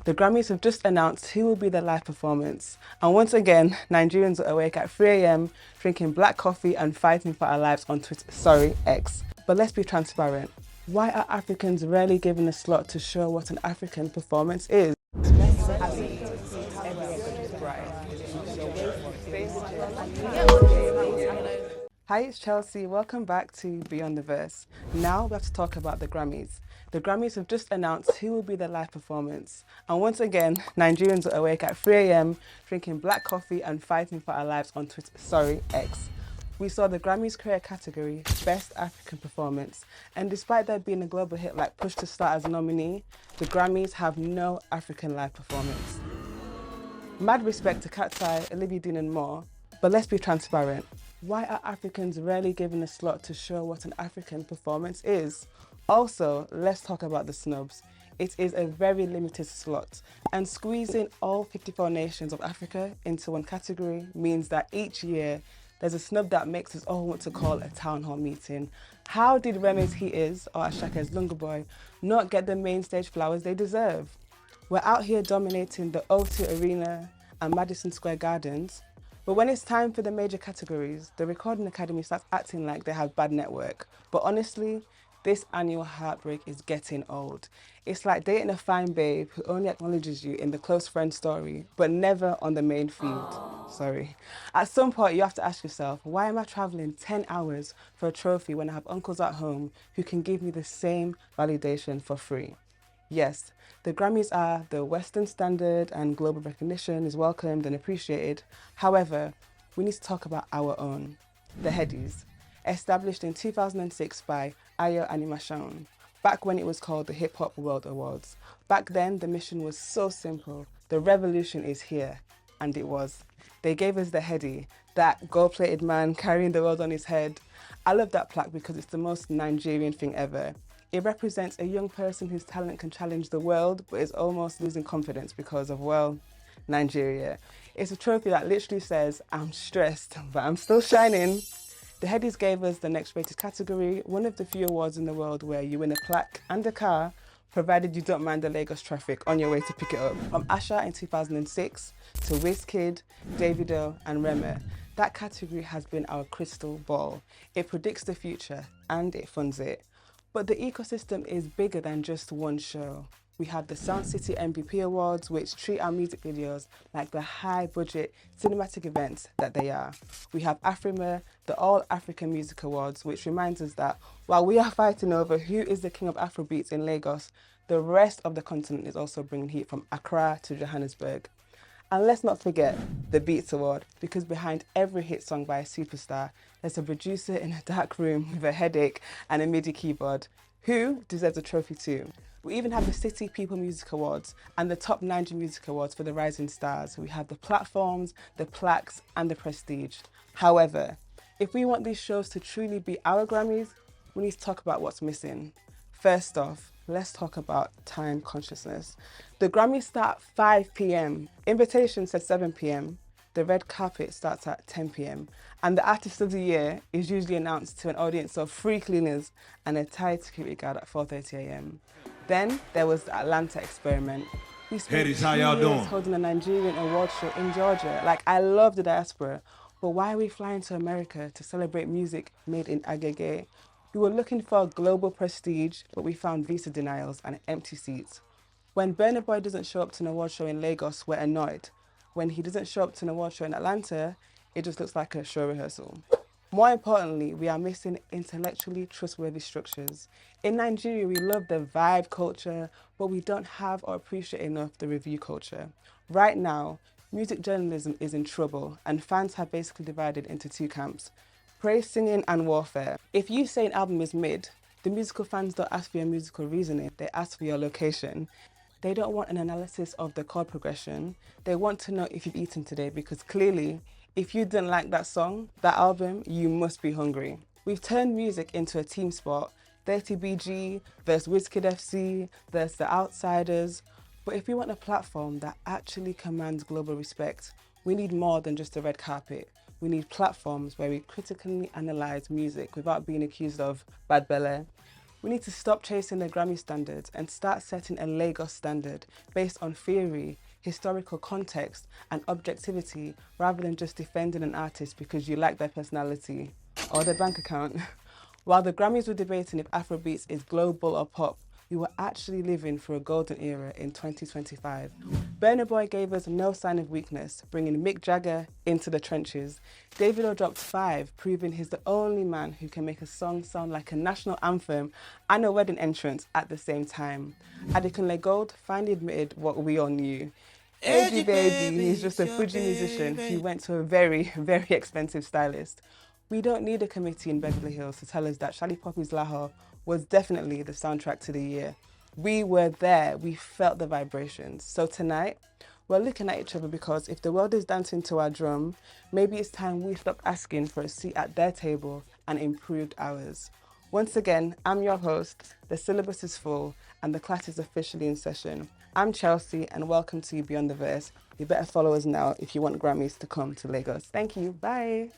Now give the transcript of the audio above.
The Grammys have just announced who will be their live performance. And once again, Nigerians are awake at 3 a.m, drinking black coffee and fighting for our lives on Twitter, sorry, X. But let's be transparent. Why are Africans rarely given a slot to show what an African performance is? Hi, it's Chelsea. Welcome back to Beyond the Verse. Now we have to talk about the Grammys. The Grammys have just announced who will be their live performance. And once again, Nigerians are awake at 3 a.m, drinking black coffee and fighting for our lives on Twitter, sorry, X. We saw the Grammys career category, Best African Performance. And despite there being a global hit like Push to Start as a nominee, the Grammys have no African live performance. Mad respect to Cat's Eye, Olivia Dean and more, but let's be transparent. Why are Africans rarely given a slot to show what an African performance is? Also, let's talk about the snubs. It is a very limited slot, and squeezing all 54 nations of Africa into one category means that each year there's a snub that makes us all want to call a town hall meeting. How did Reme's He Is, or Ashake's Lunga Boy, not get the main stage flowers they deserve? We're out here dominating the O2 Arena and Madison Square Gardens, but when it's time for the major categories, the Recording Academy starts acting like they have bad network. But honestly, this annual heartbreak is getting old. It's like dating a fine babe who only acknowledges you in the close friend story, but never on the main feed. Sorry. At some point, you have to ask yourself, why am I traveling 10 hours for a trophy when I have uncles at home who can give me the same validation for free? Yes, the Grammys are the Western standard and global recognition is welcomed and appreciated. However, we need to talk about our own, the Headies, established in 2006 by Ayo Animation, back when it was called the Hip Hop World Awards. Back then, the mission was so simple. The revolution is here. And it was. They gave us the Heady, that gold-plated man carrying the world on his head. I love that plaque because it's the most Nigerian thing ever. It represents a young person whose talent can challenge the world, but is almost losing confidence because of, well, Nigeria. It's a trophy that literally says, I'm stressed, but I'm still shining. The Headies gave us the next rated category, one of the few awards in the world where you win a plaque and a car, provided you don't mind the Lagos traffic on your way to pick it up. From Asha in 2006 to Wizkid, Davido and Rema, that category has been our crystal ball. It predicts the future and it funds it. But the ecosystem is bigger than just one show. We have the Sound City MVP Awards, which treat our music videos like the high-budget cinematic events that they are. We have Afrima, the All-African Music Awards, which reminds us that while we are fighting over who is the king of Afrobeats in Lagos, the rest of the continent is also bringing heat from Accra to Johannesburg. And let's not forget the Beats Award, because behind every hit song by a superstar, there's a producer in a dark room with a headache and a MIDI keyboard, who deserves a trophy too. We even have the City People Music Awards and the Top 90 Music Awards for the rising stars. We have the platforms, the plaques and the prestige. However, if we want these shows to truly be our Grammys, we need to talk about what's missing. First off, let's talk about time consciousness. The Grammys start at 5 p.m. Invitation said 7 p.m. The red carpet starts at 10 p.m. And the Artist of the Year is usually announced to an audience of 3 cleaners and a tight security guard at 4:30 a.m. Then there was the Atlanta experiment. We spent 2 years holding a Nigerian award show in Georgia. Like, I love the diaspora, but why are we flying to America to celebrate music made in Agege? We were looking for global prestige, but we found visa denials and empty seats. When Burna Boy doesn't show up to an award show in Lagos, we're annoyed. When he doesn't show up to an award show in Atlanta, it just looks like a show rehearsal. More importantly, we are missing intellectually trustworthy structures. In Nigeria, we love the vibe culture, but we don't have or appreciate enough the review culture. Right now, music journalism is in trouble, and fans have basically divided into two camps: praise singing and warfare. If you say an album is mid, the musical fans don't ask for your musical reasoning, they ask for your location. They don't want an analysis of the chord progression. They want to know if you've eaten today, because clearly, if you didn't like that song, that album, you must be hungry. We've turned music into a team sport. 30BG versus Wizkid FC versus The Outsiders. But if we want a platform that actually commands global respect, we need more than just a red carpet. We need platforms where we critically analyse music without being accused of bad belly. We need to stop chasing the Grammy standards and start setting a Lagos standard based on theory, historical context, and objectivity rather than just defending an artist because you like their personality or their bank account. While the Grammys were debating if Afrobeats is global or pop, we were actually living through a golden era in 2025. Burna Boy gave us no sign of weakness, bringing Mick Jagger into the trenches. Davido dropped 5, proving he's the only man who can make a song sound like a national anthem and a wedding entrance at the same time. Adekunle Gold finally admitted what we all knew. AG Baby, he's just a Fuji musician who went to a very, very expensive stylist. We don't need a committee in Beverly Hills to tell us that Shali Poppy's Lahore was definitely the soundtrack to the year. We were there, we felt the vibrations. So tonight, we're looking at each other because if the world is dancing to our drum, maybe it's time we stop asking for a seat at their table and improved ours. Once again, I'm your host, the syllabus is full and the class is officially in session. I'm Chelsea and welcome to Beyond the Verse. You better follow us now if you want Grammys to come to Lagos. Thank you, bye.